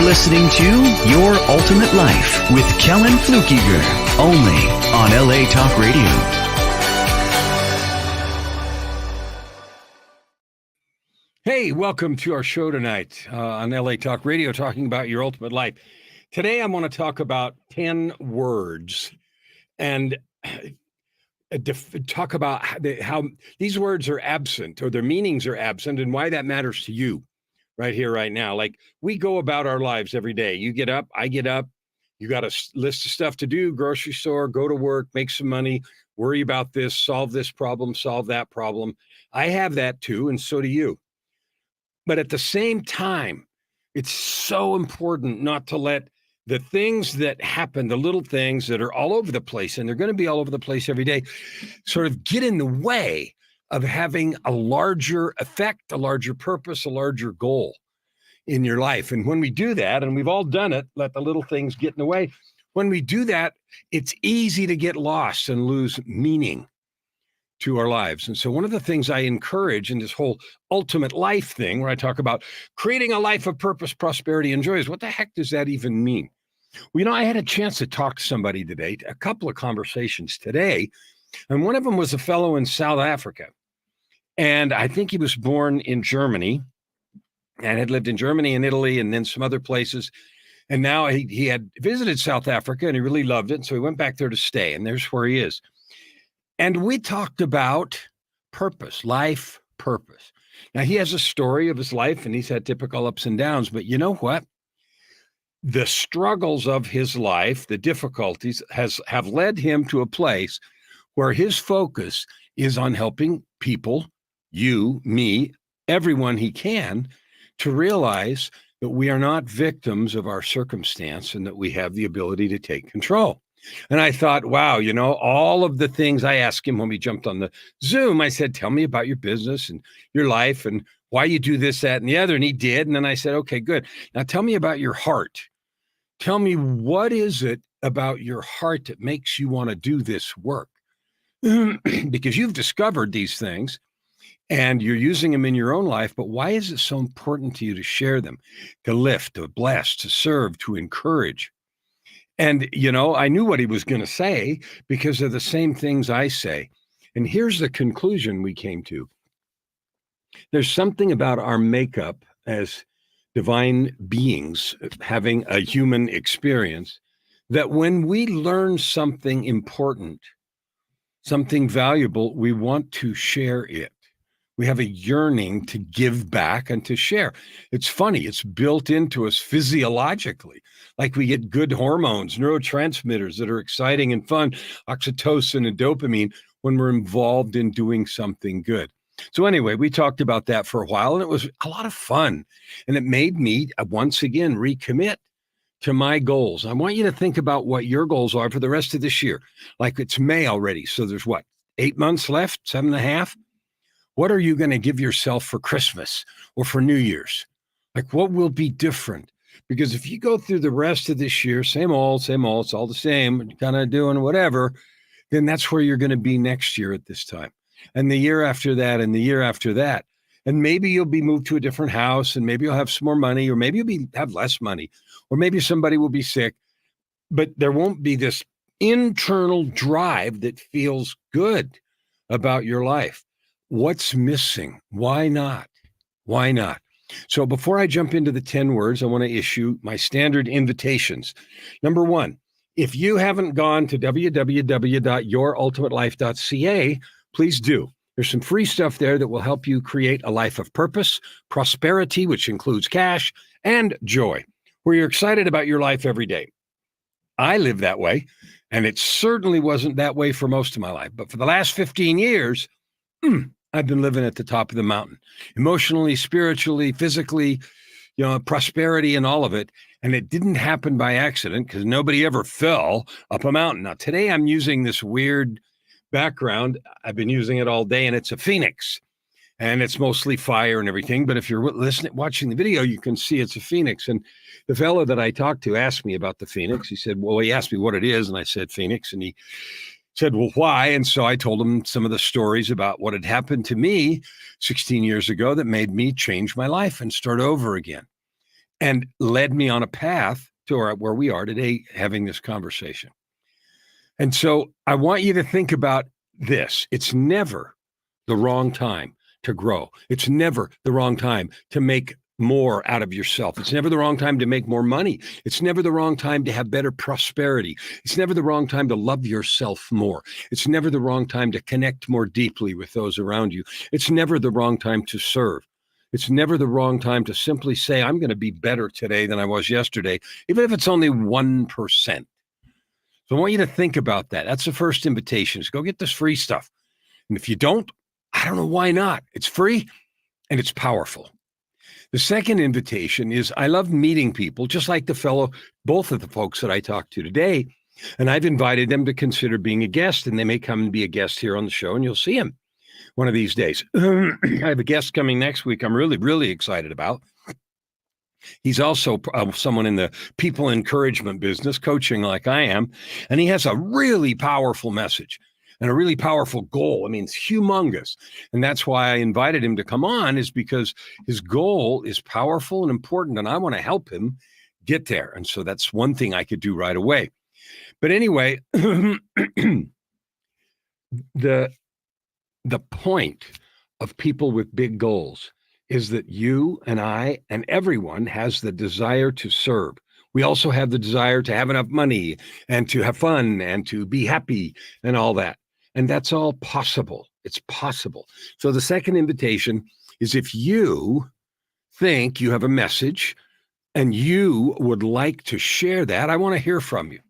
listening to Your Ultimate Life with Kellen Flukiger, only on LA Talk Radio. Hey, welcome to our show tonight on LA Talk Radio, talking about your ultimate life. Today, I want to talk about 10 words and talk about how these words are absent, or their meanings are absent, and why that matters to you right here, right now. Like, we go about our lives every day. You get up, I get up, you got a list of stuff to do: grocery store, go to work, make some money, worry about this, solve this problem, solve that problem. I have that too, and so do you. But at the same time, it's so important not to let the things that happen, the little things that are all over the place, and they're going to be all over the place every day, sort of get in the way of having a larger effect, a larger purpose, a larger goal in your life. And when we do that, and we've all done it, let the little things get in the way. When we do that, it's easy to get lost and lose meaning to our lives. And so one of the things I encourage in this whole ultimate life thing, where I talk about creating a life of purpose, prosperity, and joy, is what the heck does that even mean? Well, I had a chance to talk to somebody today, a couple of conversations today, and one of them was a fellow in South Africa. And I think he was born in Germany and had lived in Germany and Italy and then some other places. And now he had visited South Africa and he really loved it. And so he went back there to stay, and there's where he is. And we talked about purpose, life purpose. Now, he has a story of his life and he's had typical ups and downs, but you know what? The struggles of his life, the difficulties have led him to a place where his focus is on helping people, you, me, everyone he can, to realize that we are not victims of our circumstance and that we have the ability to take control. And I thought, wow, all of the things I asked him when we jumped on the Zoom, I said, tell me about your business and your life and why you do this, that, and the other. And he did. And then I said, okay, good. Now tell me about your heart. Tell me, what is it about your heart that makes you want to do this work? Because you've discovered these things and you're using them in your own life, but why is it so important to you to share them, to lift, to bless, to serve, to encourage? And, I knew what he was going to say because of the same things I say. And here's the conclusion we came to. There's something about our makeup as divine beings having a human experience that when we learn something important, something valuable, we want to share it. We have a yearning to give back and to share. It's funny, it's built into us physiologically. Like, we get good hormones, neurotransmitters that are exciting and fun, oxytocin and dopamine, when we're involved in doing something good. So anyway, we talked about that for a while, and it was a lot of fun. And it made me, once again, recommit to my goals. I want you to think about what your goals are for the rest of this year. Like, it's May already, so there's 8 months left, 7.5? What are you going to give yourself for Christmas or for New Year's? Like, what will be different? Because if you go through the rest of this year, same old, it's all the same, kind of doing whatever, then that's where you're going to be next year at this time. And the year after that, and the year after that. And maybe you'll be moved to a different house, and maybe you'll have some more money, or maybe you'll have less money, or maybe somebody will be sick, but there won't be this internal drive that feels good about your life. What's missing? Why not? Why not? So before I jump into the 10 words, I want to issue my standard invitations. Number one, if you haven't gone to www.yourultimatelife.ca, please do. There's some free stuff there that will help you create a life of purpose, prosperity, which includes cash, and joy, where you're excited about your life every day. I live that way, and it certainly wasn't that way for most of my life. But for the last 15 years, I've been living at the top of the mountain, emotionally, spiritually, physically, prosperity and all of it. And it didn't happen by accident, because nobody ever fell up a mountain. Now, today I'm using this weird background. I've been using it all day, and it's a phoenix, and it's mostly fire and everything. But if you're watching the video, you can see it's a phoenix. And the fellow that I talked to asked me about the phoenix. He said, well, he asked me what it is. And I said, phoenix. And he said, well, why? And so I told him some of the stories about what had happened to me 16 years ago that made me change my life and start over again. and led me on a path to where we are today having this conversation. And so I want you to think about this. It's never the wrong time to grow. It's never the wrong time to make more out of yourself. It's never the wrong time to make more money. It's never the wrong time to have better prosperity. It's never the wrong time to love yourself more. It's never the wrong time to connect more deeply with those around you. It's never the wrong time to serve. It's never the wrong time to simply say, I'm going to be better today than I was yesterday, even if it's only 1%. So I want you to think about that. That's the first invitation, is go get this free stuff. And if you don't, I don't know why not. It's free and it's powerful. The second invitation is, I love meeting people, just like both of the folks that I talked to today. And I've invited them to consider being a guest, and they may come and be a guest here on the show, and you'll see them one of these days. I have a guest coming next week I'm really, really excited about. He's also someone in the people encouragement business, coaching like I am, and he has a really powerful message and a really powerful goal. I mean, it's humongous. And that's why I invited him to come on, is because his goal is powerful and important, and I want to help him get there. And so that's one thing I could do right away. But anyway, the point of people with big goals is that you and I and everyone has the desire to serve. We also have the desire to have enough money and to have fun and to be happy and all that. And that's all possible. It's possible. So the second invitation is, if you think you have a message and you would like to share that, I want to hear from you.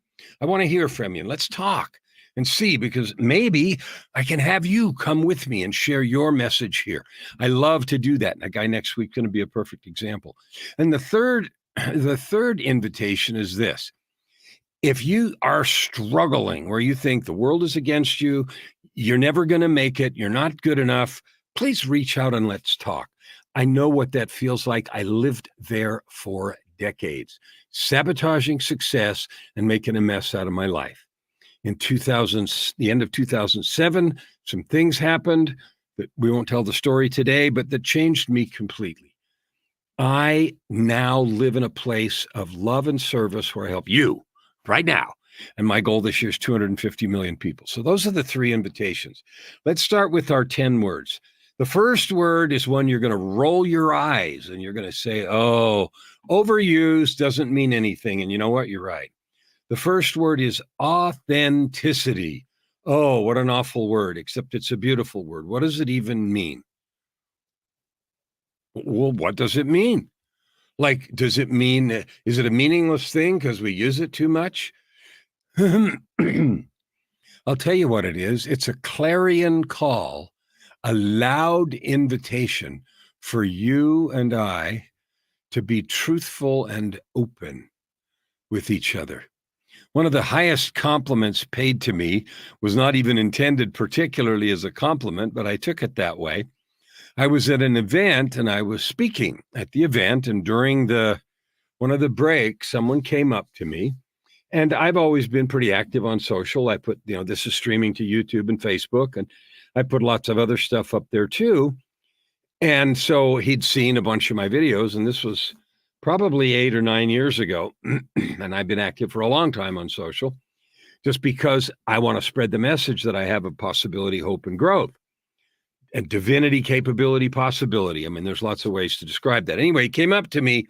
I want to hear from you. Let's talk and see, because maybe I can have you come with me and share your message here. I love to do that. And a guy next week is going to be a perfect example. And the third invitation is this. If you are struggling where you think the world is against you, you're never going to make it, you're not good enough, please reach out and let's talk. I know what that feels like. I lived there for decades, sabotaging success and making a mess out of my life. In the end of 2007, some things happened that we won't tell the story today, but that changed me completely. I now live in a place of love and service where I help you right now. And my goal this year is 250 million people. So those are the three invitations. Let's start with our 10 words. The first word is one you're going to roll your eyes and you're going to say, oh, overused doesn't mean anything. And you know what? You're right. The first word is authenticity. Oh, what an awful word, except it's a beautiful word. What does it even mean? Well, what does it mean? Like, does it mean, is it a meaningless thing because we use it too much? I'll tell you what it is. It's a clarion call, a loud invitation for you and I to be truthful and open with each other. One of the highest compliments paid to me was not even intended particularly as a compliment, but I took it that way. I was at an event and I was speaking at the event, and during one of the breaks, someone came up to me, and I've always been pretty active on social. I put, this is streaming to YouTube and Facebook, and I put lots of other stuff up there too. And so he'd seen a bunch of my videos, and this was probably 8 or 9 years ago. And I've been active for a long time on social, just because I want to spread the message that I have of possibility, hope, and growth. And divinity, capability, possibility. I mean, there's lots of ways to describe that. Anyway, he came up to me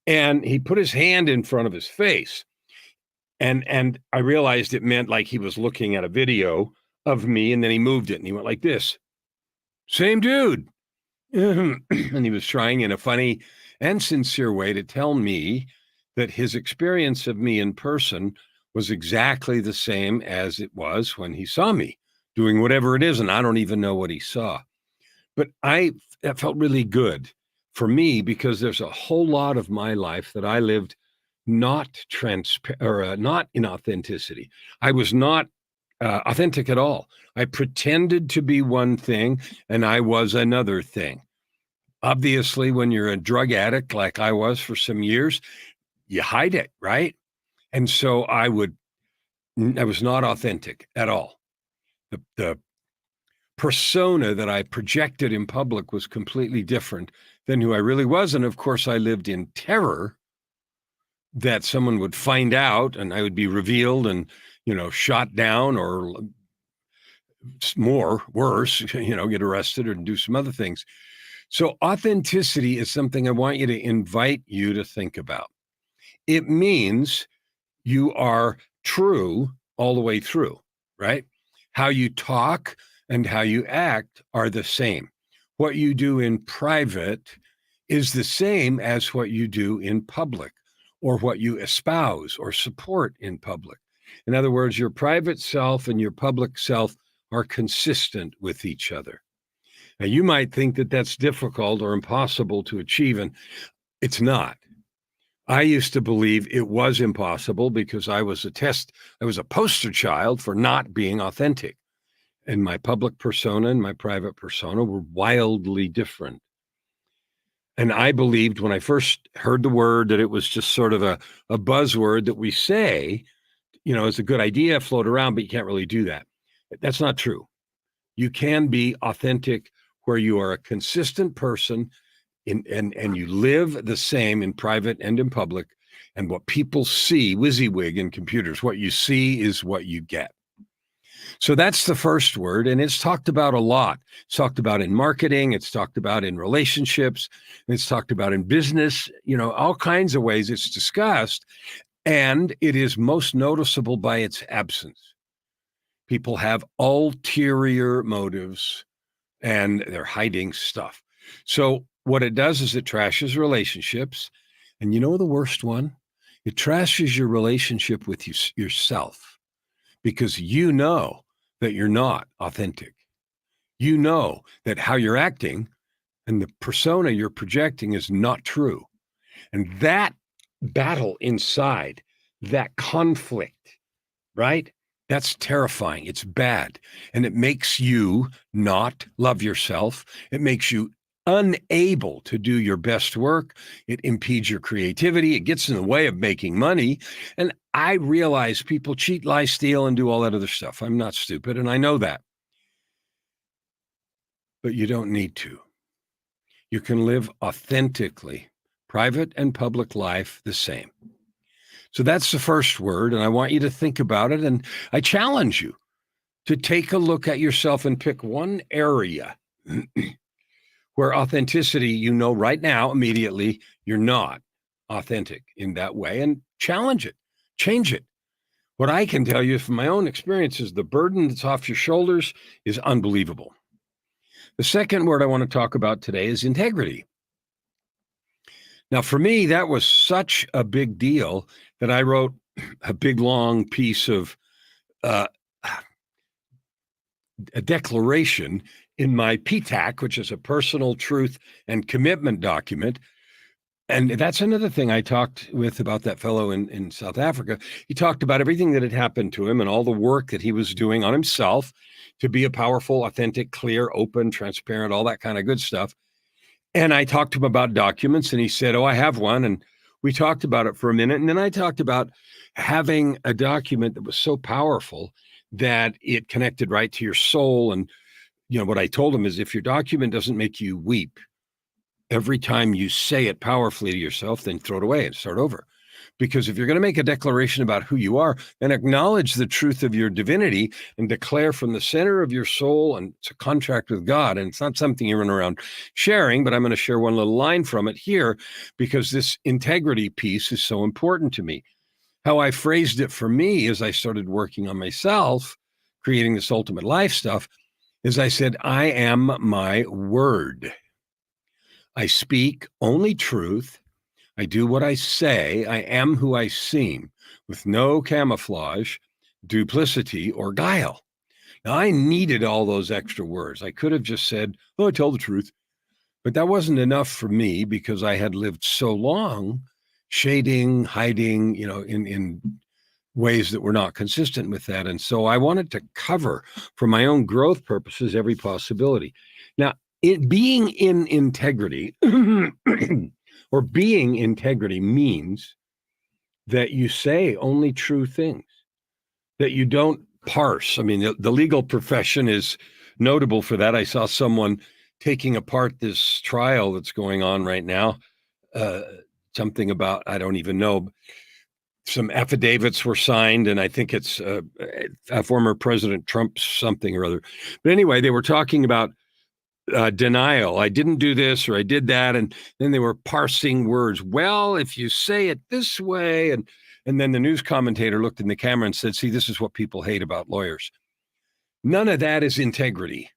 and he put his hand in front of his face. And I realized it meant like he was looking at a video of me, and then he moved it and he went like this. Same dude. And he was trying in a funny and sincere way to tell me that his experience of me in person was exactly the same as it was when he saw me doing whatever it is, and I don't even know what he saw. But that felt really good for me, because there's a whole lot of my life that I lived not in authenticity. I was not authentic at all. I pretended to be one thing and I was another thing. Obviously, when you're a drug addict like I was for some years, you hide it, right? And so I was not authentic at all. The persona that I projected in public was completely different than who I really was. And of course, I lived in terror that someone would find out and I would be revealed and, shot down or worse, get arrested or do some other things. So authenticity is something I want you to invite you to think about. It means you are true all the way through, right? How you talk and how you act are the same. What you do in private is the same as what you do in public, or what you espouse or support in public. In other words, your private self and your public self are consistent with each other. Now, you might think that that's difficult or impossible to achieve, and it's not. I used to believe it was impossible because I was a poster child for not being authentic. And my public persona and my private persona were wildly different. And I believed when I first heard the word that it was just sort of a buzzword that we say, it's a good idea, float around, but you can't really do that. That's not true. You can be authentic where you are a consistent person and you live the same in private and in public. And what people see, WYSIWYG in computers, what you see is what you get. So that's the first word, and it's talked about a lot. It's talked about in marketing, it's talked about in relationships, it's talked about in business, all kinds of ways it's discussed, and it is most noticeable by its absence. People have ulterior motives, and they're hiding stuff. So what it does is it trashes relationships, and the worst one? It trashes your relationship with yourself, because you know that you're not authentic. You know that how you're acting and the persona you're projecting is not true. And that battle inside, that conflict, right? That's terrifying. It's bad. And it makes you not love yourself. It makes you unable to do your best work. It impedes your creativity. It gets in the way of making money. And I realize people cheat, lie, steal, and do all that other stuff. I'm not stupid, and I know that. But you don't need to. You can live authentically, private and public life the same. So that's the first word, and I want you to think about it, and I challenge you to take a look at yourself and pick one area where authenticity, right now, immediately, you're not authentic in that way, and challenge it, change it. What I can tell you from my own experience is the burden that's off your shoulders is unbelievable. The second word I want to talk about today is integrity. Now, for me, that was such a big deal that I wrote a big, long piece of a declaration in my PTAC, which is a personal truth and commitment document. And that's another thing I talked with about that fellow in South Africa. He talked about everything that had happened to him and all the work that he was doing on himself to be a powerful, authentic, clear, open, transparent, all that kind of good stuff. And I talked to him about documents, and he said, I have one. And we talked about it for a minute. And then I talked about having a document that was so powerful that it connected right to your soul. And, what I told him is if your document doesn't make you weep every time you say it powerfully to yourself, then throw it away and start over. Because if you're going to make a declaration about who you are, then acknowledge the truth of your divinity and declare from the center of your soul, and it's a contract with God, and it's not something you run around sharing, but I'm going to share one little line from it here because this integrity piece is so important to me. How I phrased it for me as I started working on myself, creating this ultimate life stuff, is I said, I am my word. I speak only truth. I do what I say. I am who I seem, with no camouflage, duplicity, or guile. Now, I needed all those extra words. I could have just said, I tell the truth. But that wasn't enough for me because I had lived so long shading, hiding, in ways that were not consistent with that. And so I wanted to cover, for my own growth purposes, every possibility. Now, being in integrity or being integrity means that you say only true things, that you don't parse. I mean, the legal profession is notable for that. I saw someone taking apart this trial that's going on right now. Something about, I don't even know, some affidavits were signed, and I think it's former President Trump something or other. But anyway, they were talking about denial. I didn't do this or I did that. And then they were parsing words. Well, if you say it this way, and then the news commentator looked in the camera and said, see, this is what people hate about lawyers. None of that is integrity.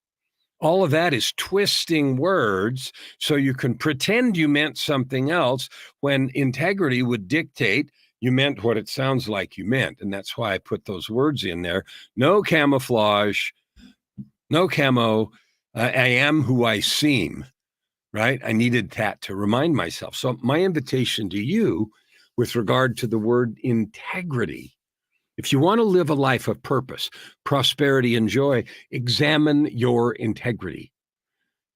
All of that is twisting words so you can pretend you meant something else when integrity would dictate you meant what it sounds like you meant. And that's why I put those words in there. No camouflage, no camo. I am who I seem, right? I needed that to remind myself. So my invitation to you with regard to the word integrity, if you want to live a life of purpose, prosperity, and joy, examine your integrity.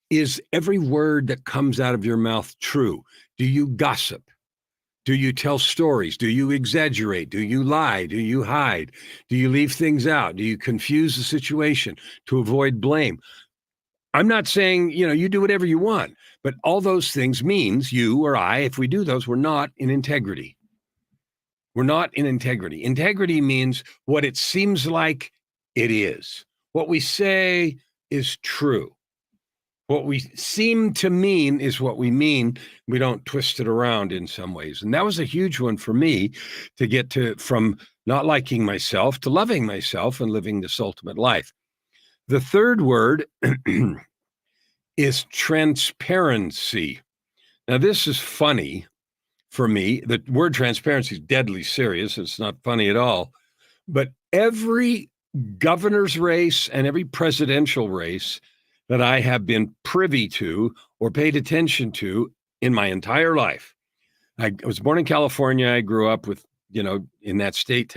Is every word that comes out of your mouth true? Do you gossip? Do you tell stories? Do you exaggerate? Do you lie? Do you hide? Do you leave things out? Do you confuse the situation to avoid blame? I'm not saying, you do whatever you want, but all those things means you or I, if we do those, we're not in integrity. We're not in integrity. Integrity means what it seems like it is. What we say is true. What we seem to mean is what we mean. We don't twist it around in some ways. And that was a huge one for me to get to from not liking myself to loving myself and living this ultimate life. The third word is transparency. Now, this is funny for me. The word transparency is deadly serious. It's not funny at all. But every governor's race and every presidential race that I have been privy to or paid attention to in my entire life. I was born in California. I grew up with, in that state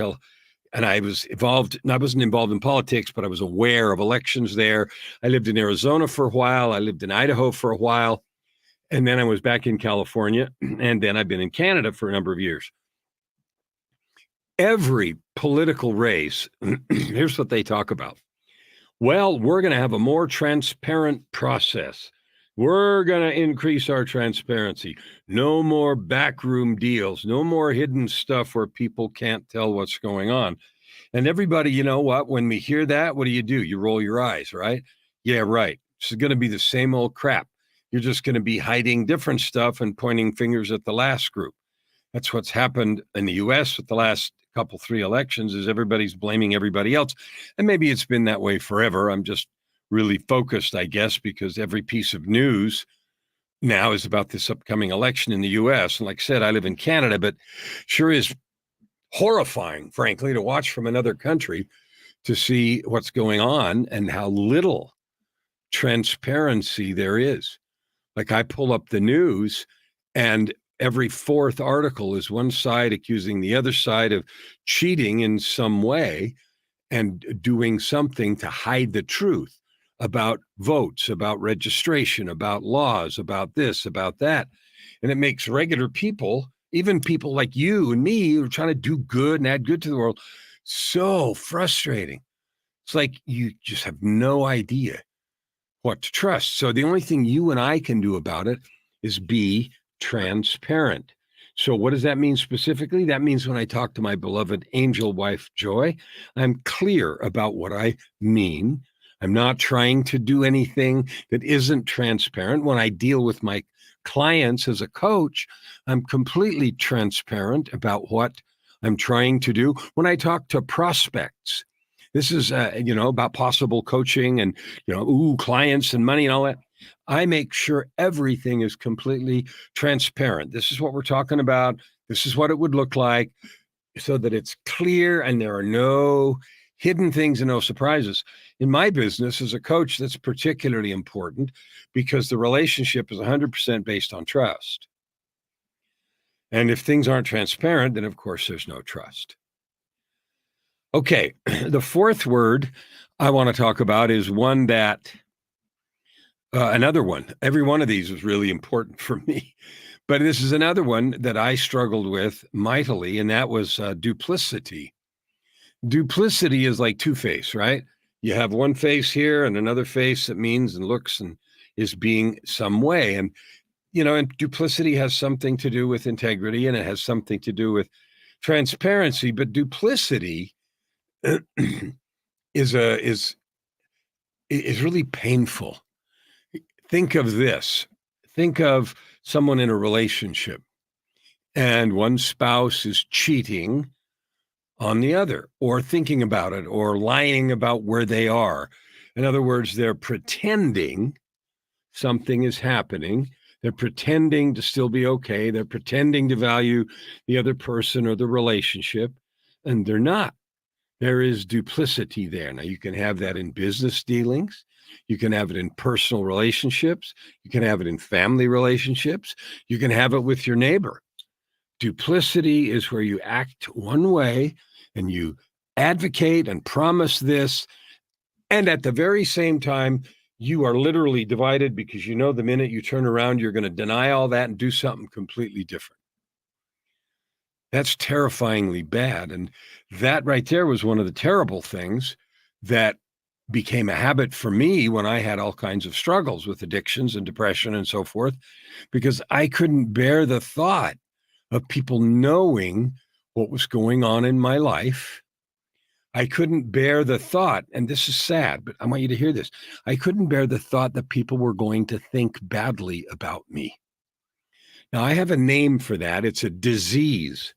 and I was involved, and I wasn't involved in politics, but I was aware of elections there. I lived in Arizona for a while. I lived in Idaho for a while. And then I was back in California. And then I've been in Canada for a number of years. Every political race, here's what they talk about. Well, we're going to have a more transparent process. We're going to increase our transparency. No more backroom deals. No more hidden stuff where people can't tell what's going on. And everybody, you know what? When we hear that, what do? You roll your eyes, right? Yeah, right. This is going to be the same old crap. You're just going to be hiding different stuff and pointing fingers at the last group. That's what's happened in the U.S. with the last three elections, is everybody's blaming everybody else. And maybe it's been that way forever. I'm just really focused, I guess, because every piece of news now is about this upcoming election in the U.S. And like I said, I live in Canada, but sure is horrifying, frankly, to watch from another country to see what's going on and how little transparency there is. Like, I pull up the news and every fourth article is one side accusing the other side of cheating in some way and doing something to hide the truth about votes, about registration, about laws, about this, about that. And it makes regular people, even people like you and me who are trying to do good and add good to the world, so frustrating. It's like you just have no idea what to trust. So the only thing you and I can do about it is be transparent. So what does that mean specifically? That means when I talk to my beloved angel wife, Joy, I'm clear about what I mean. I'm not trying to do anything that isn't transparent. When I deal with my clients as a coach, I'm completely transparent about what I'm trying to do. When I talk to prospects, this is, about possible coaching and, clients and money and all that. I make sure everything is completely transparent. This is what we're talking about. This is what it would look like, so that it's clear and there are no hidden things and no surprises. In my business as a coach, that's particularly important because the relationship is 100% based on trust. And if things aren't transparent, then of course there's no trust. Okay, the fourth word I want to talk about is one that another one. Every one of these was really important for me. But this is another one that I struggled with mightily, and that was duplicity. Duplicity is like two-face, right? You have one face here and another face that means and looks and is being some way. And, and duplicity has something to do with integrity, and it has something to do with transparency. But duplicity is really painful. Think of this. Think of someone in a relationship, and one spouse is cheating on the other, or thinking about it, or lying about where they are. In other words, they're pretending something is happening. They're pretending to still be okay. They're pretending to value the other person or the relationship, and they're not. There is duplicity there. Now, you can have that in business dealings. You can have it in personal relationships. You can have it in family relationships. You can have it with your neighbor. Duplicity is where you act one way and you advocate and promise this. And at the very same time, you are literally divided because the minute you turn around, you're going to deny all that and do something completely different. That's terrifyingly bad. And that right there was one of the terrible things that became a habit for me when I had all kinds of struggles with addictions and depression and so forth, because I couldn't bear the thought of people knowing what was going on in my life. I couldn't bear the thought, and this is sad, but I want you to hear this. I couldn't bear the thought that people were going to think badly about me. Now, I have a name for that. It's a disease.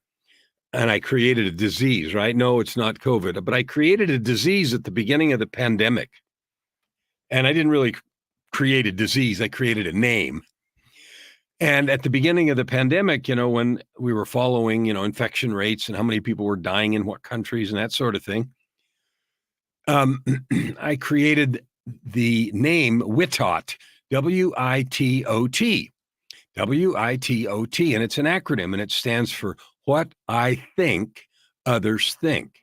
And I created a disease, right? No, it's not COVID, but I created a disease at the beginning of the pandemic. And I didn't really create a disease. I created a name. And at the beginning of the pandemic, when we were following, infection rates and how many people were dying in what countries and that sort of thing, I created the name WITOT, WITOT, WITOT, and it's an acronym, and it stands for What I Think Others Think.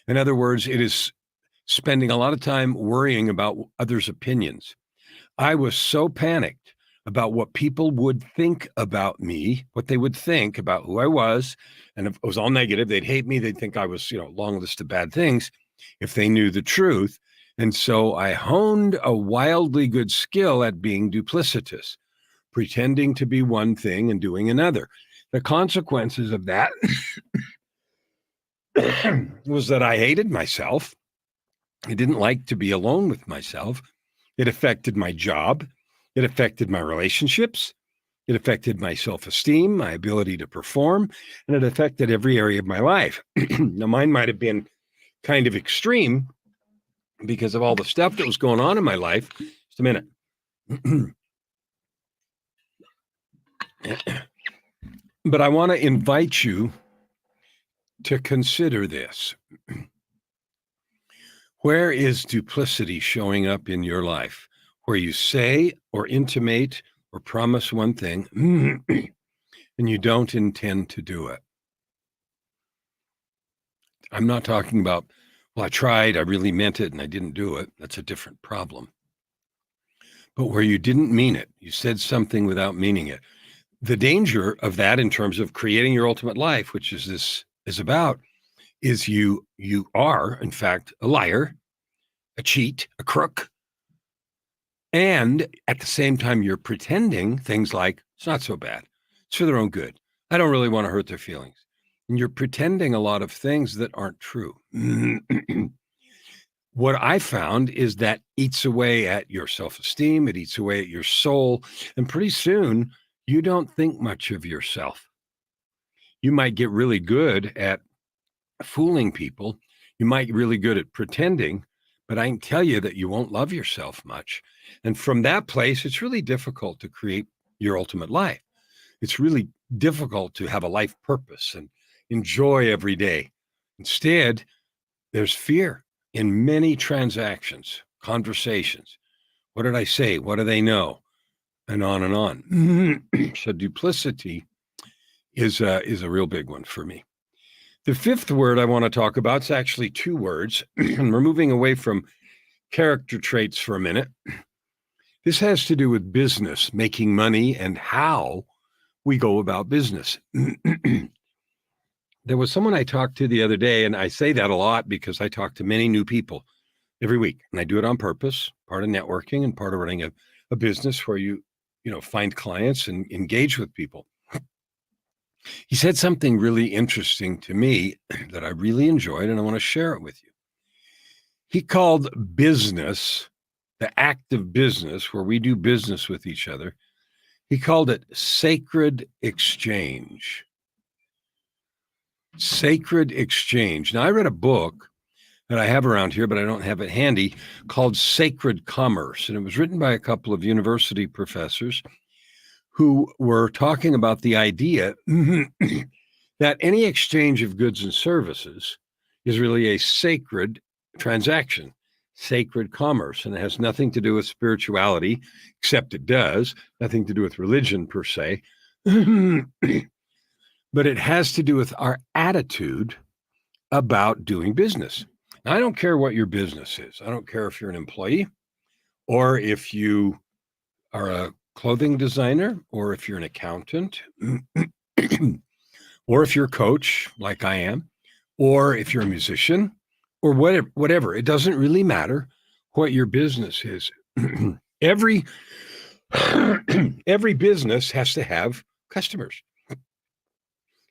In other words, it is spending a lot of time worrying about others' opinions. I was so panicked about what people would think about me, what they would think about who I was. And if it was all negative, they'd hate me. They'd think I was, long list of bad things if they knew the truth. And so I honed a wildly good skill at being duplicitous, pretending to be one thing and doing another. The consequences of that was that I hated myself. I didn't like to be alone with myself. It affected my job. It affected my relationships. It affected my self-esteem, my ability to perform, and it affected every area of my life. Now, mine might have been kind of extreme because of all the stuff that was going on in my life. Just a minute. But I want to invite you to consider this. Where is duplicity showing up in your life? Where you say or intimate or promise one thing and you don't intend to do it. I'm not talking about, well, I tried, I really meant it, and I didn't do it. That's a different problem. But where you didn't mean it, you said something without meaning it. The danger of that in terms of creating your ultimate life, which this is about, is you are, in fact, a liar, a cheat, a crook. And at the same time, you're pretending things like, it's not so bad. It's for their own good. I don't really want to hurt their feelings. And you're pretending a lot of things that aren't true. What I found is that eats away at your self-esteem. It eats away at your soul. And pretty soon, you don't think much of yourself. You might get really good at fooling people. You might get really good at pretending, but I can tell you that you won't love yourself much. And from that place, it's really difficult to create your ultimate life. It's really difficult to have a life purpose and enjoy every day. Instead, there's fear in many transactions, conversations. What did I say? What do they know? And on and on. So duplicity is a real big one for me. The fifth word I want to talk about is actually two words, and we're moving away from character traits for a minute. This has to do with business, making money, and how we go about business. There was someone I talked to the other day, and I say that a lot because I talk to many new people every week. And I do it on purpose, part of networking and part of running a business where you find clients and engage with people. He said something really interesting to me that I really enjoyed, and I want to share it with you. He called business, the act of business, where we do business with each other, he called it sacred exchange. Sacred exchange. Now, I read a book that I have around here, but I don't have it handy, called Sacred Commerce. And it was written by a couple of university professors who were talking about the idea that any exchange of goods and services is really a sacred transaction, sacred commerce. And it has nothing to do with spirituality, except it does, nothing to do with religion per se. But it has to do with our attitude about doing business. Now, I don't care what your business is. I don't care if you're an employee or if you are a clothing designer or if you're an accountant or if you're a coach like I am, or if you're a musician or whatever. It doesn't really matter what your business is. Every business has to have customers.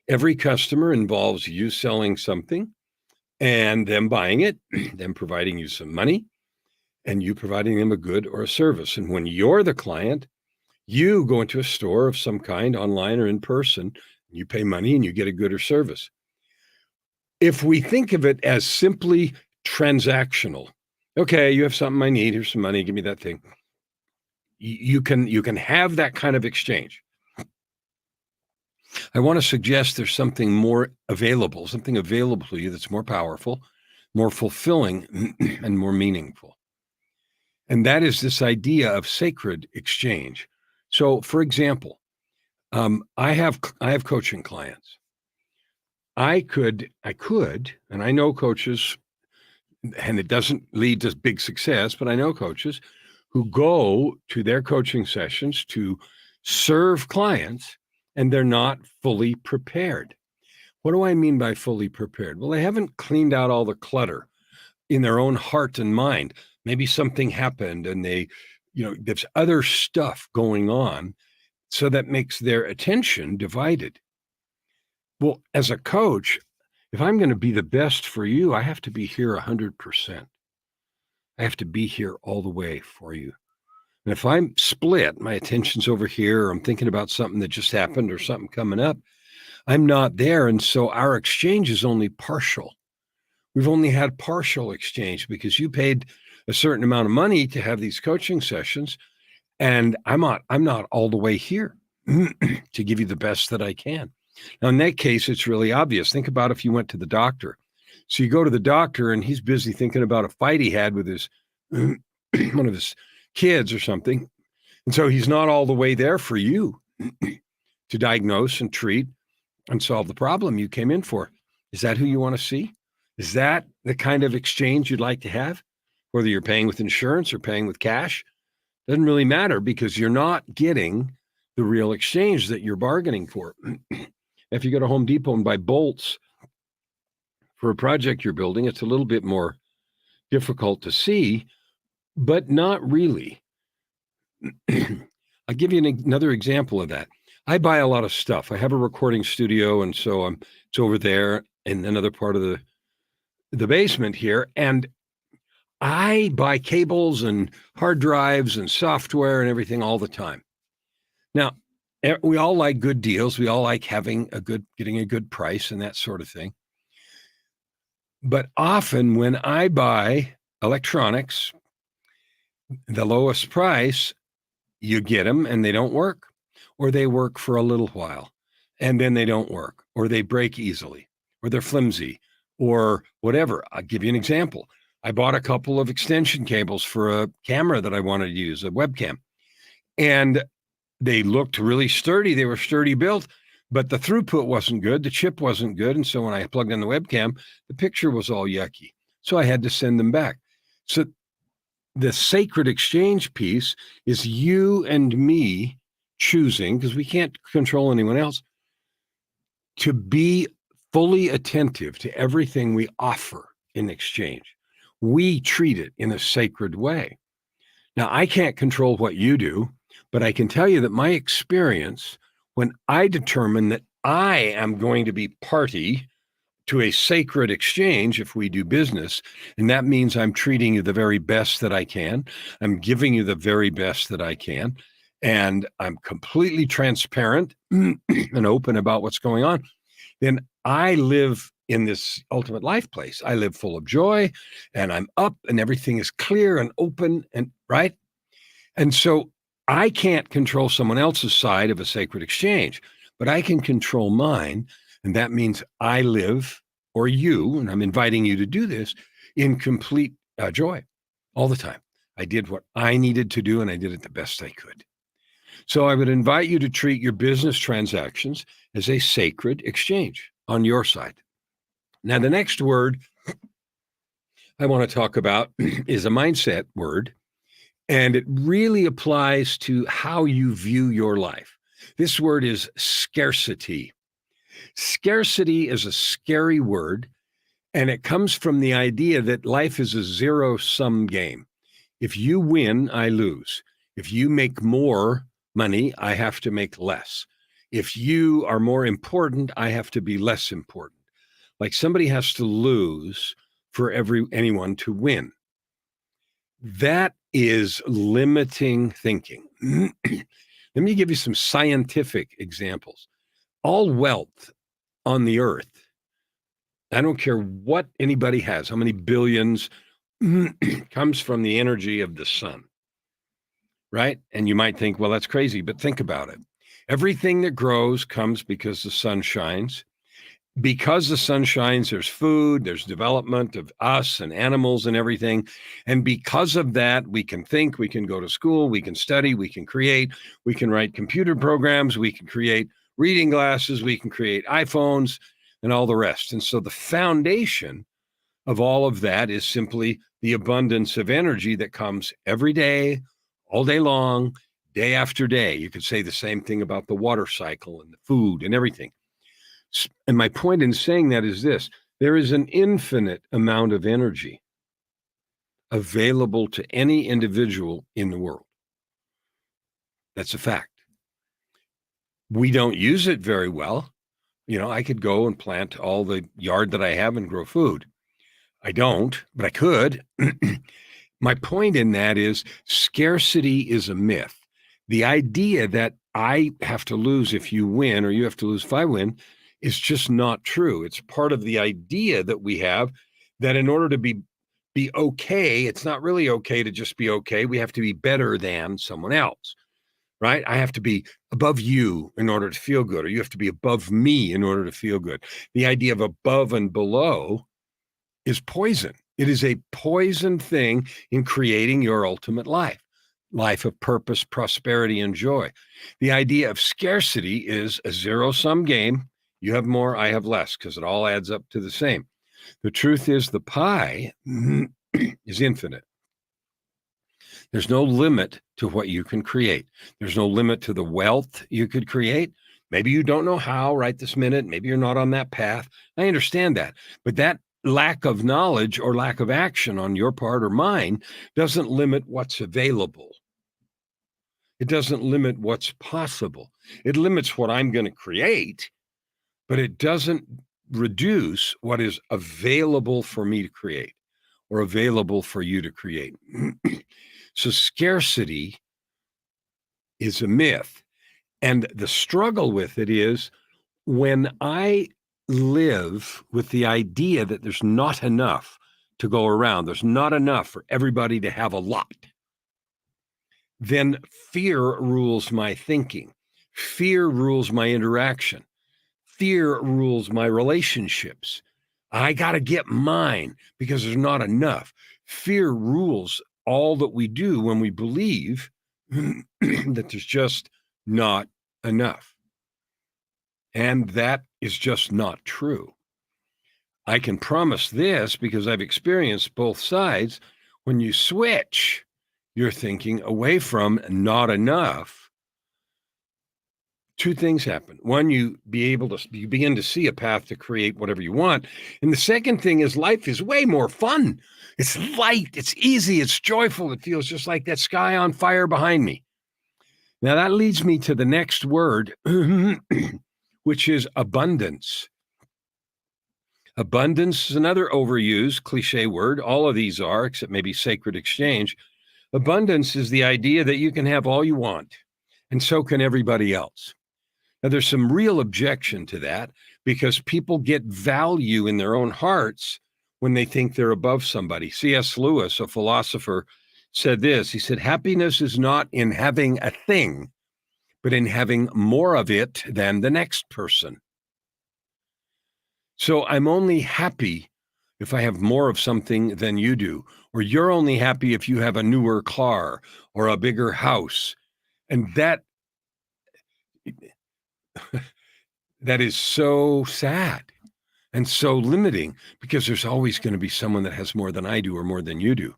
Every customer involves you selling something and them buying it, them providing you some money, and you providing them a good or a service. And when you're the client, you go into a store of some kind, online or in person, you pay money and you get a good or service. If we think of it as simply transactional, okay, you have something I need, here's some money, give me that thing. You can have that kind of exchange. I want to suggest there's something more available, something available to you that's more powerful, more fulfilling, and more meaningful. And that is this idea of sacred exchange. So, for example, I have coaching clients. I could, and I know coaches, and it doesn't lead to big success, but I know coaches who go to their coaching sessions to serve clients, and they're not fully prepared. What do I mean by fully prepared? Well, they haven't cleaned out all the clutter in their own heart and mind. Maybe something happened and there's other stuff going on. So that makes their attention divided. Well, as a coach, if I'm going to be the best for you, I have to be here 100%. I have to be here all the way for you. And if I'm split, my attention's over here, or I'm thinking about something that just happened or something coming up, I'm not there. And so our exchange is only partial. We've only had partial exchange because you paid a certain amount of money to have these coaching sessions, and I'm not all the way here to give you the best that I can. Now, in that case, it's really obvious. Think about if you went to the doctor. So you go to the doctor and he's busy thinking about a fight he had with his one of his kids or something. And so he's not all the way there for you to diagnose and treat and solve the problem you came in for. Is that who you want to see? Is that the kind of exchange you'd like to have? Whether you're paying with insurance or paying with cash, doesn't really matter because you're not getting the real exchange that you're bargaining for. If you go to Home Depot and buy bolts for a project you're building, it's a little bit more difficult to see, but not really. I'll give you another example of that. I buy a lot of stuff. I have a recording studio, and so it's over there in another part of the basement here, and I buy cables and hard drives and software and everything all the time. Now, we all like good deals. We all like getting a good price and that sort of thing. But often when I buy electronics, the lowest price, you get them and they don't work, or they work for a little while and then they don't work, or they break easily, or they're flimsy, or whatever. I'll give you an example. I bought a couple of extension cables for a camera that I wanted to use, a webcam, and they looked really sturdy. They were sturdy built, but the throughput wasn't good. The chip wasn't good. And so when I plugged in the webcam, the picture was all yucky. So I had to send them back. So the sacred exchange piece is you and me choosing, because we can't control anyone else, to be fully attentive to everything we offer in exchange. we treat it in a sacred way. Now, I can't control what you do, but I can tell you that my experience, when I determine that I am going to be party to a sacred exchange if we do business, and that means I'm treating you the very best that I can, I'm giving you the very best that I can, and I'm completely transparent and open about what's going on, then I live in this ultimate life place. I live full of joy, and I'm up and everything is clear and open and right. And so I can't control someone else's side of a sacred exchange, but I can control mine. And that means I live, or you, and I'm inviting you to do this, in complete joy all the time. I did what I needed to do, and I did it the best I could. So I would invite you to treat your business transactions as a sacred exchange on your side. Now, the next word I want to talk about is a mindset word, and it really applies to how you view your life. This word is scarcity. Scarcity is a scary word, and it comes from the idea that life is a zero-sum game. If you win, I lose. If you make more money, I have to make less. If you are more important, I have to be less important. Like somebody has to lose for anyone to win. That is limiting thinking. Let me give you some scientific examples. All wealth on the earth, I don't care what anybody has, how many billions, comes from the energy of the sun, right? And you might think, well, that's crazy, but think about it. Everything that grows comes because the sun shines. Because the sun shines, there's food, there's development of us and animals and everything. And because of that, we can think, we can go to school, we can study, we can create, we can write computer programs, we can create reading glasses, we can create iPhones and all the rest. And so the foundation of all of that is simply the abundance of energy that comes every day, all day long, day after day. You could say the same thing about the water cycle and the food and everything. And my point in saying that is this: there is an infinite amount of energy available to any individual in the world. That's a fact. We don't use it very well. You know, I could go and plant all the yard that I have and grow food. I don't, but I could. My point in that is scarcity is a myth. The idea that I have to lose if you win or you have to lose if I win is just not true. It's part of the idea that we have that in order to be okay, it's not really okay to just be okay. We have to be better than someone else, right? I have to be above you in order to feel good, or you have to be above me in order to feel good. The idea of above and below is poison. It is a poison thing in creating your ultimate life of purpose, prosperity, and joy. The idea of scarcity is a zero-sum game. You have more, I have less, because it all adds up to the same. The truth is the pie is infinite. There's no limit to what you can create. There's no limit to the wealth you could create. Maybe you don't know how right this minute. Maybe you're not on that path. I understand that. But that lack of knowledge or lack of action on your part or mine doesn't limit what's available. It doesn't limit what's possible. It limits what I'm going to create, but it doesn't reduce what is available for me to create or available for you to create. So scarcity is a myth. And the struggle with it is when I live with the idea that there's not enough to go around, there's not enough for everybody to have a lot, then fear rules my thinking. Fear rules my interaction. Fear rules my relationships. I got to get mine because there's not enough. Fear rules all that we do when we believe that there's just not enough. And that is just not true. I can promise this because I've experienced both sides. When you switch your thinking away from not enough two things happen. One, you begin to see a path to create whatever you want. And the second thing is life is way more fun. It's light, it's easy, it's joyful. It feels just like that sky on fire behind me. Now that leads me to the next word, which is abundance. Abundance is another overused cliche word. All of these are, except maybe sacred exchange. Abundance is the idea that you can have all you want, and so can everybody else. Now, there's some real objection to that because people get value in their own hearts when they think they're above somebody. C.S. Lewis, a philosopher, said this. He said, happiness is not in having a thing, but in having more of it than the next person. So I'm only happy if I have more of something than you do, or you're only happy if you have a newer car or a bigger house. And that is so sad and so limiting because there's always going to be someone that has more than I do or more than you do.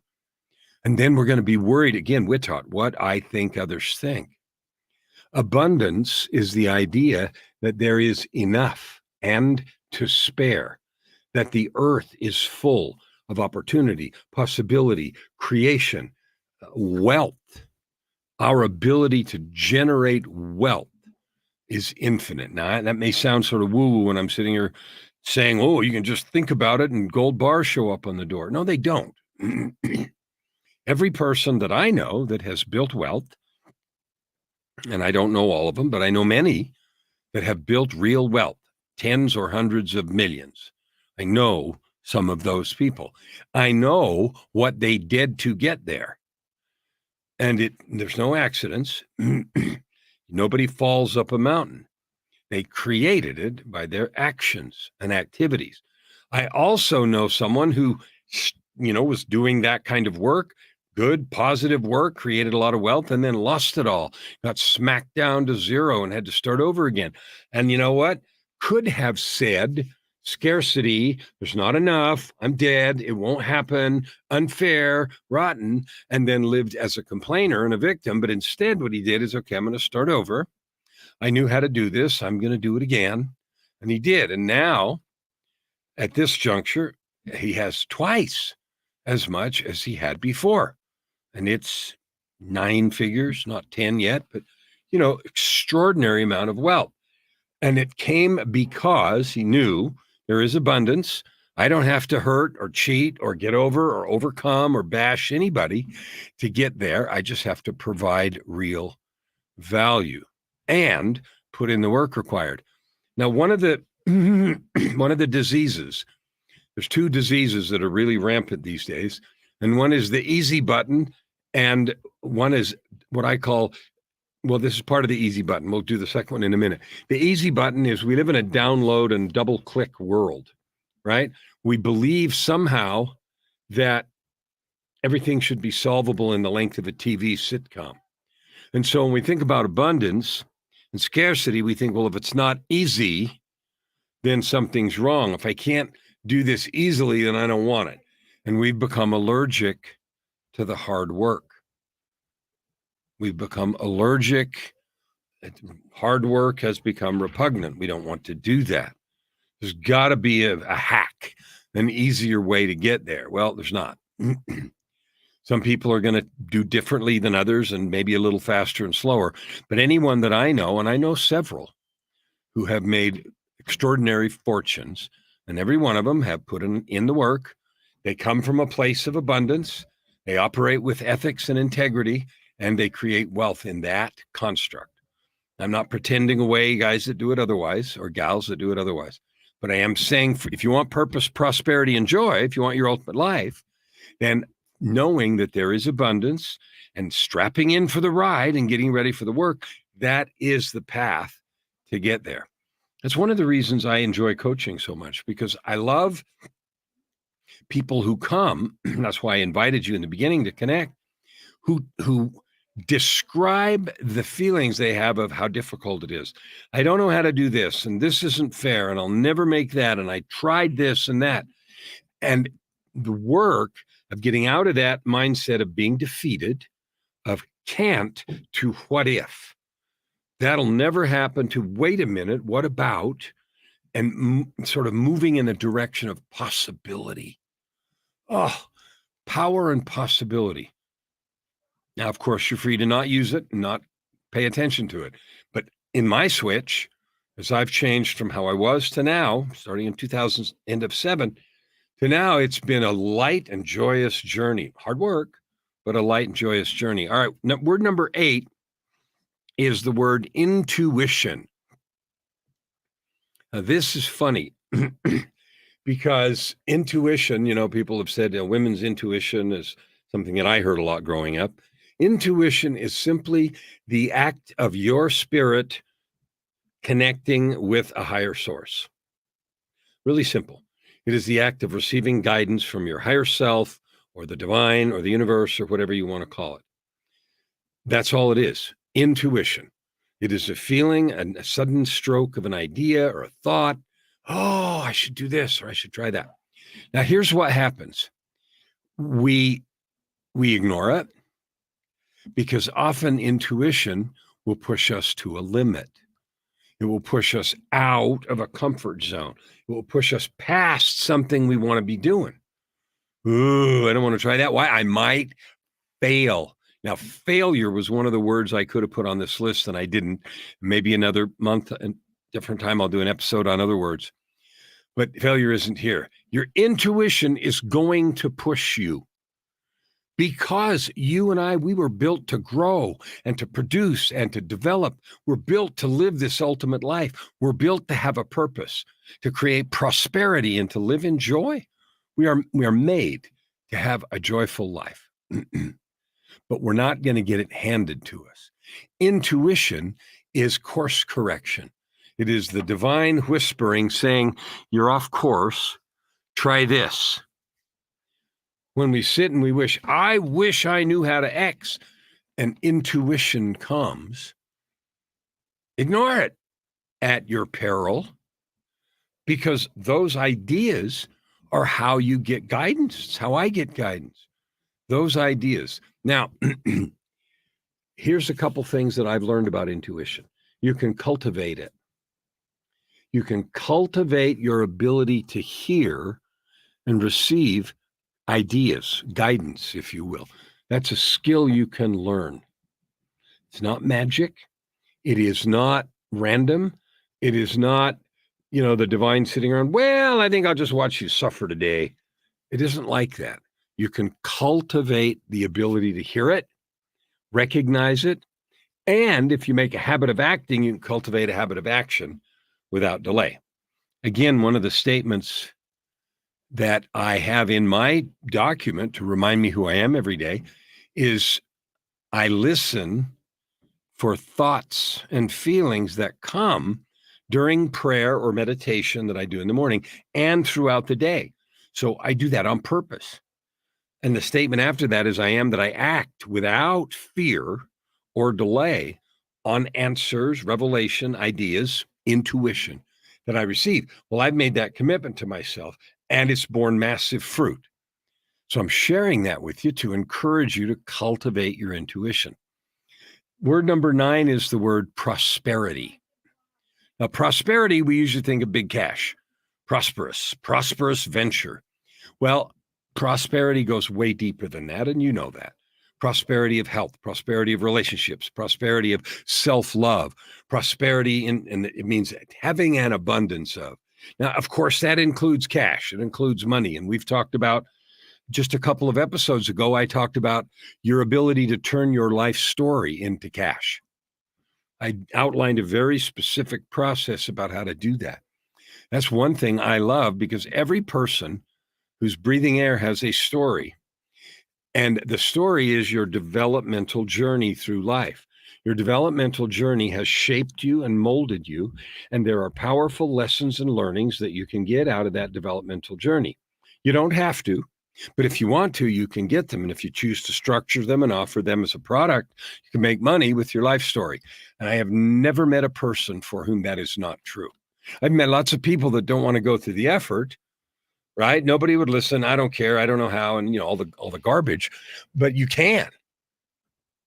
And then we're going to be worried again, we're taught what I think others think. Abundance is the idea that there is enough and to spare, that the earth is full of opportunity, possibility, creation, wealth. Our ability to generate wealth is infinite. Now, that may sound sort of woo-woo when I'm sitting here saying, oh, you can just think about it and gold bars show up on the door. No, they don't. Every person that I know that has built wealth, and I don't know all of them, but I know many that have built real wealth, tens or hundreds of millions. I know some of those people. I know what they did to get there. And there's no accidents. Nobody falls up a mountain. They created it by their actions and activities. I also know someone who, was doing that kind of work, good, positive work, created a lot of wealth, and then lost it all, got smacked down to zero and had to start over again. And you know what? Could have said, scarcity, there's not enough, I'm dead, it won't happen, unfair, rotten, and then lived as a complainer and a victim. But instead, what he did is, okay, I'm going to start over. I knew how to do this. I'm going to do it again. And he did. And now, at this juncture, he has twice as much as he had before. And it's 9 figures, not 10 yet, but, extraordinary amount of wealth. And it came because he knew there is abundance. I don't have to hurt or cheat or get over or overcome or bash anybody to get there. I just have to provide real value and put in the work required. Now, one of the diseases, there's 2 diseases that are really rampant these days. And one is the easy button. And one is what I call, well, this is part of the easy button. We'll do the second one in a minute. The easy button is we live in a download and double click world, right? We believe somehow that everything should be solvable in the length of a TV sitcom. And so when we think about abundance and scarcity, we think, well, if it's not easy, then something's wrong. If I can't do this easily, then I don't want it. And we've become allergic to the hard work. We've become allergic. Hard work has become repugnant. We don't want to do that. There's got to be a hack, an easier way to get there. Well, there's not. Some people are going to do differently than others and maybe a little faster and slower. But anyone that I know, and I know several who have made extraordinary fortunes, and every one of them have put in the work. They come from a place of abundance. They operate with ethics and integrity, and they create wealth in that construct. I'm not pretending away guys that do it otherwise or gals that do it otherwise. But I am saying if you want purpose, prosperity, and joy, if you want your ultimate life, then knowing that there is abundance and strapping in for the ride and getting ready for the work, that is the path to get there. That's one of the reasons I enjoy coaching so much, because I love people who come, that's why I invited you in the beginning to connect, who describe the feelings they have of how difficult it is. I don't know how to do this, and this isn't fair, and I'll never make that, and I tried this and that. And the work of getting out of that mindset of being defeated, of can't, to what if. That'll never happen to, wait a minute, what about, and sort of moving in a direction of possibility. Oh, power and possibility. Now, of course, you're free to not use it and not pay attention to it. But in my switch, as I've changed from how I was to now, starting in 2000, end of 7, to now, it's been a light and joyous journey. Hard work, but a light and joyous journey. All right, word number 8 is the word intuition. Now, this is funny because intuition, people have said women's intuition is something that I heard a lot growing up. Intuition is simply the act of your spirit connecting with a higher source. Really simple. It is the act of receiving guidance from your higher self or the divine or the universe or whatever you want to call it. That's all it is. Intuition. It is a feeling, a sudden stroke of an idea or a thought. Oh, I should do this or I should try that. Now, here's what happens. We ignore it because often intuition will push us to a limit. It will push us out of a comfort zone. It will push us past something we want to be doing. Ooh, I don't want to try that. Why? I might fail. Now, failure was one of the words I could have put on this list and I didn't. Maybe another month and different time I'll do an episode on other words. But failure isn't here. Your intuition is going to push you because you and I, we were built to grow and to produce and to develop. We're built to live this ultimate life. We're built to have a purpose, to create prosperity and to live in joy. We are made to have a joyful life. But we're not going to get it handed to us. Intuition is course correction. It is the divine whispering saying, you're off course, try this. When we sit and we wish I knew how to X, and intuition comes, ignore it at your peril, because those ideas are how you get guidance. It's how I get guidance. Those ideas. Now, here's a couple things that I've learned about intuition. You can cultivate it. You can cultivate your ability to hear and receive ideas, guidance, if you will. That's a skill you can learn. It's not magic. It is not random. It is not, the divine sitting around, well, I think I'll just watch you suffer today. It isn't like that. You can cultivate the ability to hear it, recognize it, and if you make a habit of acting, you can cultivate a habit of action without delay. Again, one of the statements that I have in my document to remind me who I am every day is I listen for thoughts and feelings that come during prayer or meditation that I do in the morning and throughout the day. So I do that on purpose. And the statement after that is I am that I act without fear or delay on answers, revelation, ideas, intuition that I receive. Well, I've made that commitment to myself and it's borne massive fruit. So I'm sharing that with you to encourage you to cultivate your intuition. Word number 9 is the word prosperity. Now, prosperity, we usually think of big cash, prosperous venture. Well, prosperity goes way deeper than that, and you know that. Prosperity of health, prosperity of relationships, prosperity of self-love, prosperity and it means having an abundance of. Now, of course, that includes cash. It includes money. And we've talked about, just a couple of episodes ago, I talked about your ability to turn your life story into cash. I outlined a very specific process about how to do that. That's one thing I love because every person who's breathing air has a story. And the story is your developmental journey through life. Your developmental journey has shaped you and molded you. And there are powerful lessons and learnings that you can get out of that developmental journey. You don't have to, but if you want to, you can get them. And if you choose to structure them and offer them as a product, you can make money with your life story. And I have never met a person for whom that is not true. I've met lots of people that don't want to go through the effort, right? Nobody would listen. I don't care. I don't know how. And all the garbage, but you can.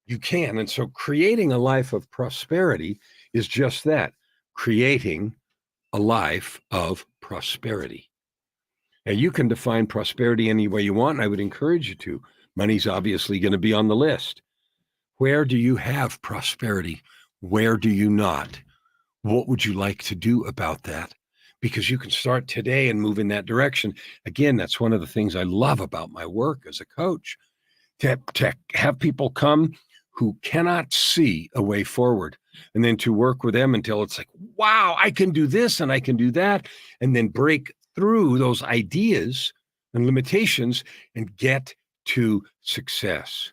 You can. And so creating a life of prosperity is just that, creating a life of prosperity. Now, you can define prosperity any way you want, and I would encourage you to. Money's obviously going to be on the list. Where do you have prosperity? Where do you not? What would you like to do about that? Because you can start today and move in that direction. Again, that's one of the things I love about my work as a coach, to have people come who cannot see a way forward, and then to work with them until it's like, wow, I can do this and I can do that, and then break through those ideas and limitations and get to success.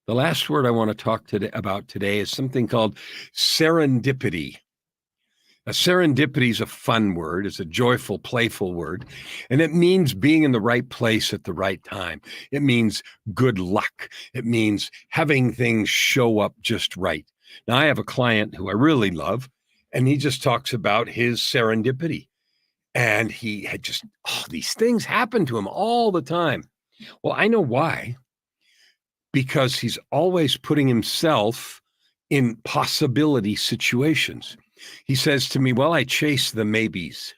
The last word I want to talk about today is something called serendipity. A serendipity is a fun word. It's a joyful, playful word. And it means being in the right place at the right time. It means good luck. It means having things show up just right. Now, I have a client who I really love, and he just talks about his serendipity. And he had just, these things happen to him all the time. Well, I know why. Because he's always putting himself in possibility situations. He says to me, well, I chase the maybes.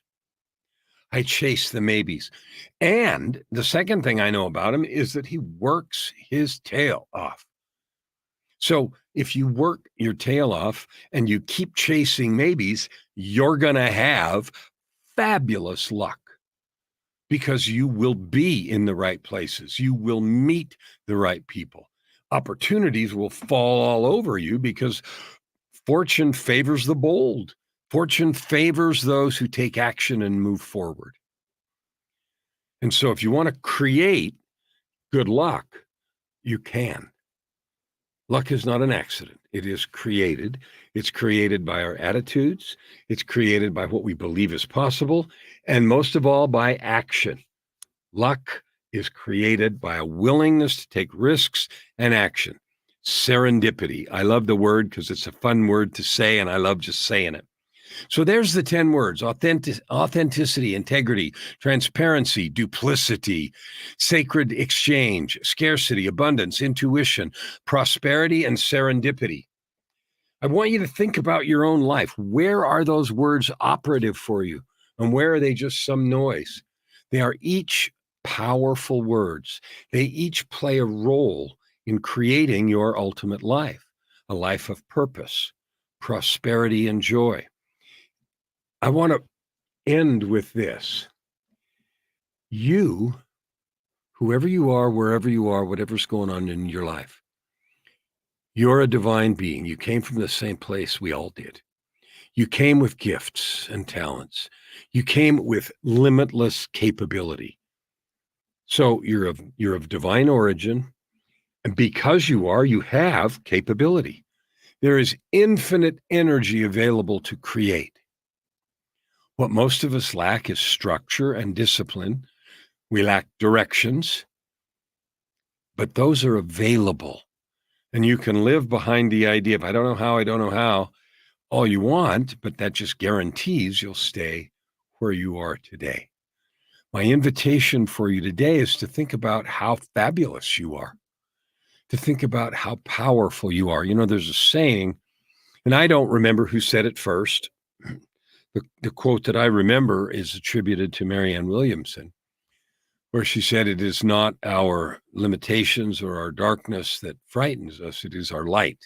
I chase the maybes. And the second thing I know about him is that he works his tail off. So if you work your tail off and you keep chasing maybes, you're going to have fabulous luck, because you will be in the right places. You will meet the right people. Opportunities will fall all over you because fortune favors the bold. Fortune favors those who take action and move forward. And so if you want to create good luck, you can. Luck is not an accident. It is created. It's created by our attitudes. It's created by what we believe is possible. And most of all, by action. Luck is created by a willingness to take risks and action. Serendipity. I love the word because it's a fun word to say, and I love just saying it. So there's the 10 words: authenticity, integrity, transparency, duplicity, sacred exchange, scarcity, abundance, intuition, prosperity, and serendipity. I want you to think about your own life. Where are those words operative for you? And where are they just some noise? They are each powerful words. They each play a role in creating your ultimate life, a life of purpose, prosperity, and joy. I want to end with this. You, whoever you are, wherever you are, whatever's going on in your life, you're a divine being. You came from the same place we all did. You came with gifts and talents. You came with limitless capability. So you're of divine origin, and because you have capability. There is infinite energy available to create. What most of us lack is structure and discipline. We lack directions, but those are available. And you can live behind the idea of, I don't know how, all you want, but that just guarantees you'll stay where you are today. My invitation for you today is to think about how fabulous you are, to think about how powerful you are. You know, there's a saying, and I don't remember who said it first. The quote that I remember is attributed to Marianne Williamson, where she said, it is not our limitations or our darkness that frightens us. It is our light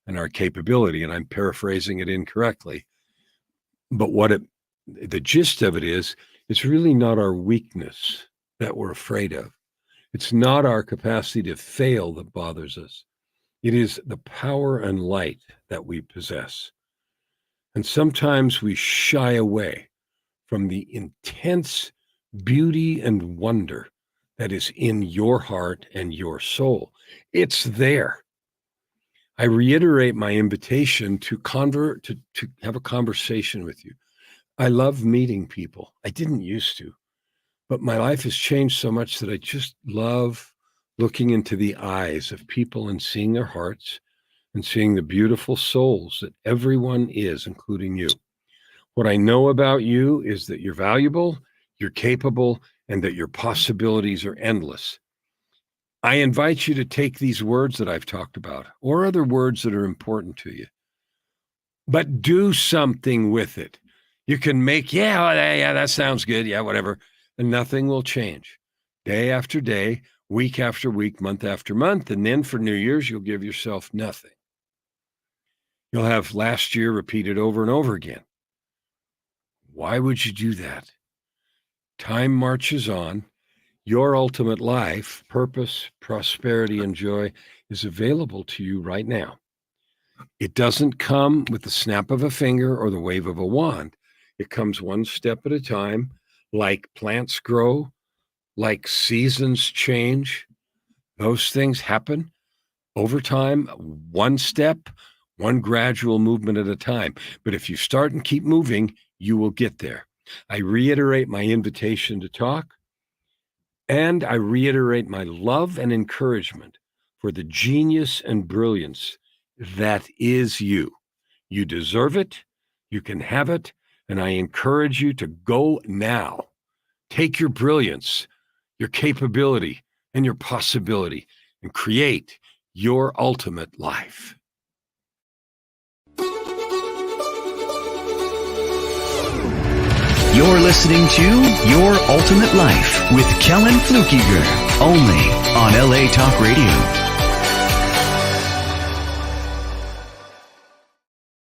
and our capability. And I'm paraphrasing it incorrectly. But the gist of it is, it's really not our weakness that we're afraid of. It's not our capacity to fail that bothers us. It is the power and light that we possess. And sometimes we shy away from the intense beauty and wonder that is in your heart and your soul. It's there. I reiterate my invitation to have a conversation with you. I love meeting people. I didn't used to, but my life has changed so much that I just love looking into the eyes of people and seeing their hearts and seeing the beautiful souls that everyone is, including you. What I know about you is that you're valuable, you're capable, and that your possibilities are endless. I invite you to take these words that I've talked about or other words that are important to you, but do something with it. You can make, yeah, that sounds good. Yeah, whatever. And nothing will change day after day, week after week, month after month. And then for New Year's, you'll give yourself nothing. You'll have last year repeated over and over again. Why would you do that? Time marches on. Your ultimate life, purpose, prosperity, and joy is available to you right now. It doesn't come with the snap of a finger or the wave of a wand. It comes one step at a time, like plants grow, like seasons change. Those things happen over time, one step, one gradual movement at a time. But if you start and keep moving, you will get there. I reiterate my invitation to talk. And I reiterate my love and encouragement for the genius and brilliance that is you. You deserve it. You can have it. And I encourage you to go now. Take your brilliance, your capability, and your possibility and create your ultimate life. You're listening to Your Ultimate Life with Kellen Flukiger, only on LA Talk Radio.